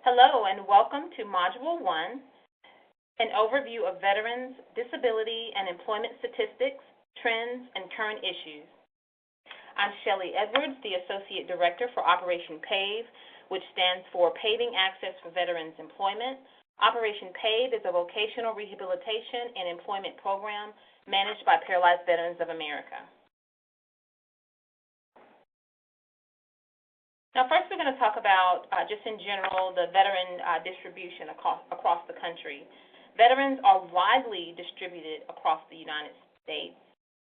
Hello and welcome to Module 1, an overview of veterans, disability, and employment statistics, trends, and current issues. I'm Shelley Edwards, the Associate Director for Operation PAVE, which stands for Paving Access for Veterans Employment. Operation PAVE is a vocational rehabilitation and employment program managed by Paralyzed Veterans of America. Now, first we're going to talk about, just in general, the veteran distribution across the country. Veterans are widely distributed across the United States.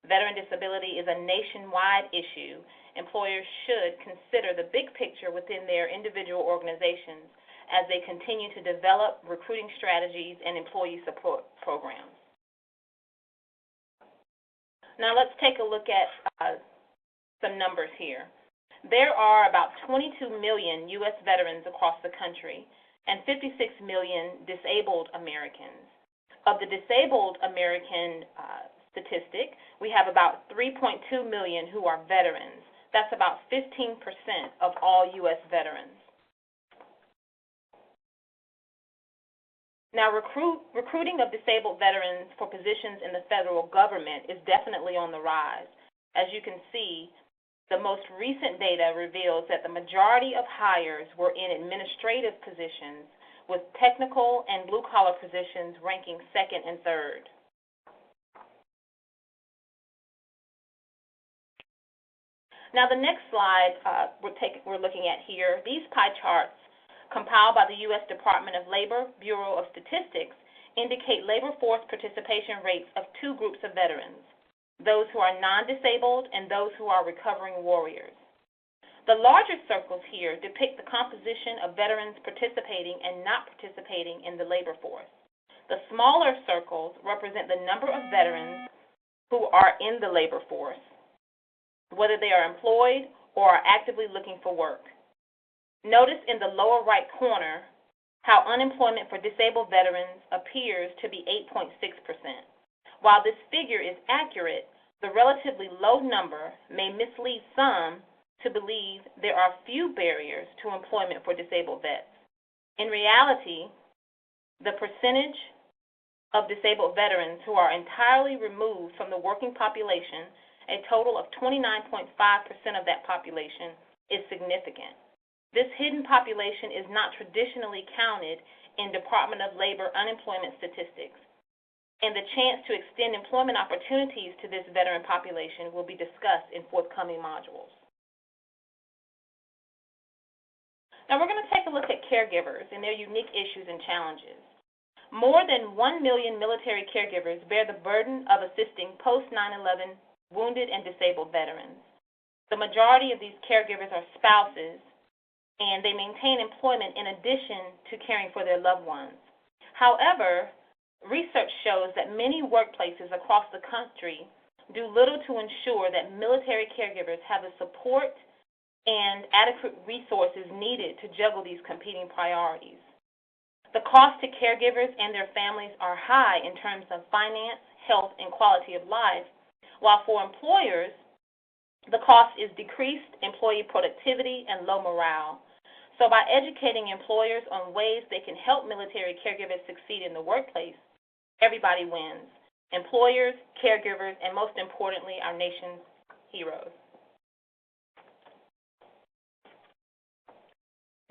Veteran disability is a nationwide issue. Employers should consider the big picture within their individual organizations as they continue to develop recruiting strategies and employee support programs. Now, let's take a look at some numbers here. There are about 22 million U.S. veterans across the country and 56 million disabled Americans. Of the disabled American statistic, we have about 3.2 million who are veterans. That's about 15% of all U.S. veterans. Now, recruiting of disabled veterans for positions in the federal government is definitely on the rise. As you can see, the most recent data reveals that the majority of hires were in administrative positions, with technical and blue-collar positions ranking second and third. Now, the next slide we're looking at here, these pie charts compiled by the U.S. Department of Labor Bureau of Statistics indicate labor force participation rates of two groups of veterans: those who are non-disabled and those who are recovering warriors. The larger circles here depict the composition of veterans participating and not participating in the labor force. The smaller circles represent the number of veterans who are in the labor force, whether they are employed or are actively looking for work. Notice in the lower right corner how unemployment for disabled veterans appears to be 8.6%. While this figure is accurate, the relatively low number may mislead some to believe there are few barriers to employment for disabled vets. In reality, the percentage of disabled veterans who are entirely removed from the working population, a total of 29.5% of that population, is significant. This hidden population is not traditionally counted in Department of Labor unemployment statistics, and the chance to extend employment opportunities to this veteran population will be discussed in forthcoming modules. Now we're going to take a look at caregivers and their unique issues and challenges. More than 1 million military caregivers bear the burden of assisting post-9/11 wounded and disabled veterans. The majority of these caregivers are spouses, and they maintain employment in addition to caring for their loved ones. However, research shows that many workplaces across the country do little to ensure that military caregivers have the support and adequate resources needed to juggle these competing priorities. The cost to caregivers and their families are high in terms of finance, health, and quality of life, while for employers, the cost is decreased employee productivity and low morale. So by educating employers on ways they can help military caregivers succeed in the workplace, everybody wins: employers, caregivers, and most importantly, our nation's heroes.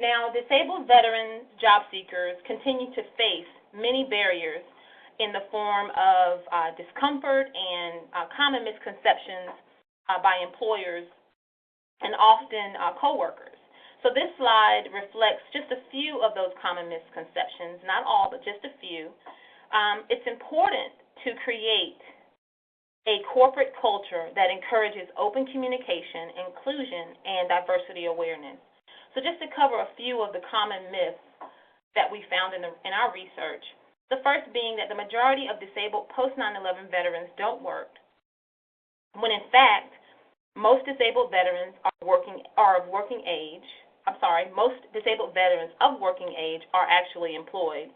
Now, disabled veteran job seekers continue to face many barriers in the form of discomfort and common misconceptions by employers and often coworkers. So this slide reflects just a few of those common misconceptions, not all, but just a few. It's important to create a corporate culture that encourages open communication, inclusion, and diversity awareness. So just to cover a few of the common myths that we found in our research, the first being that the majority of disabled post-9/11 veterans don't work, when in fact, most disabled veterans most disabled veterans of working age are actually employed,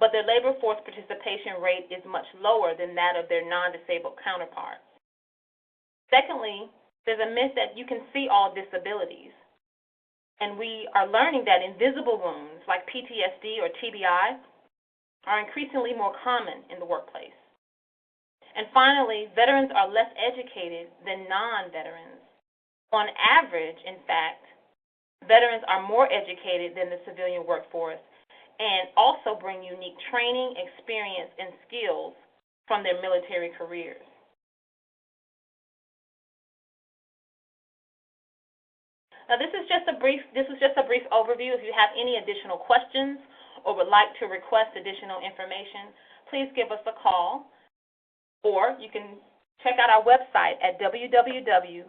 but their labor force participation rate is much lower than that of their non-disabled counterparts. Secondly, there's a myth that you can see all disabilities. And we are learning that invisible wounds like PTSD or TBI are increasingly more common in the workplace. And finally, veterans are less educated than non-veterans. On average, in fact, veterans are more educated than the civilian workforce and also bring unique training, experience, and skills from their military careers. Now, this is just a brief overview. If you have any additional questions or would like to request additional information, please give us a call, or you can check out our website at www.pva.org.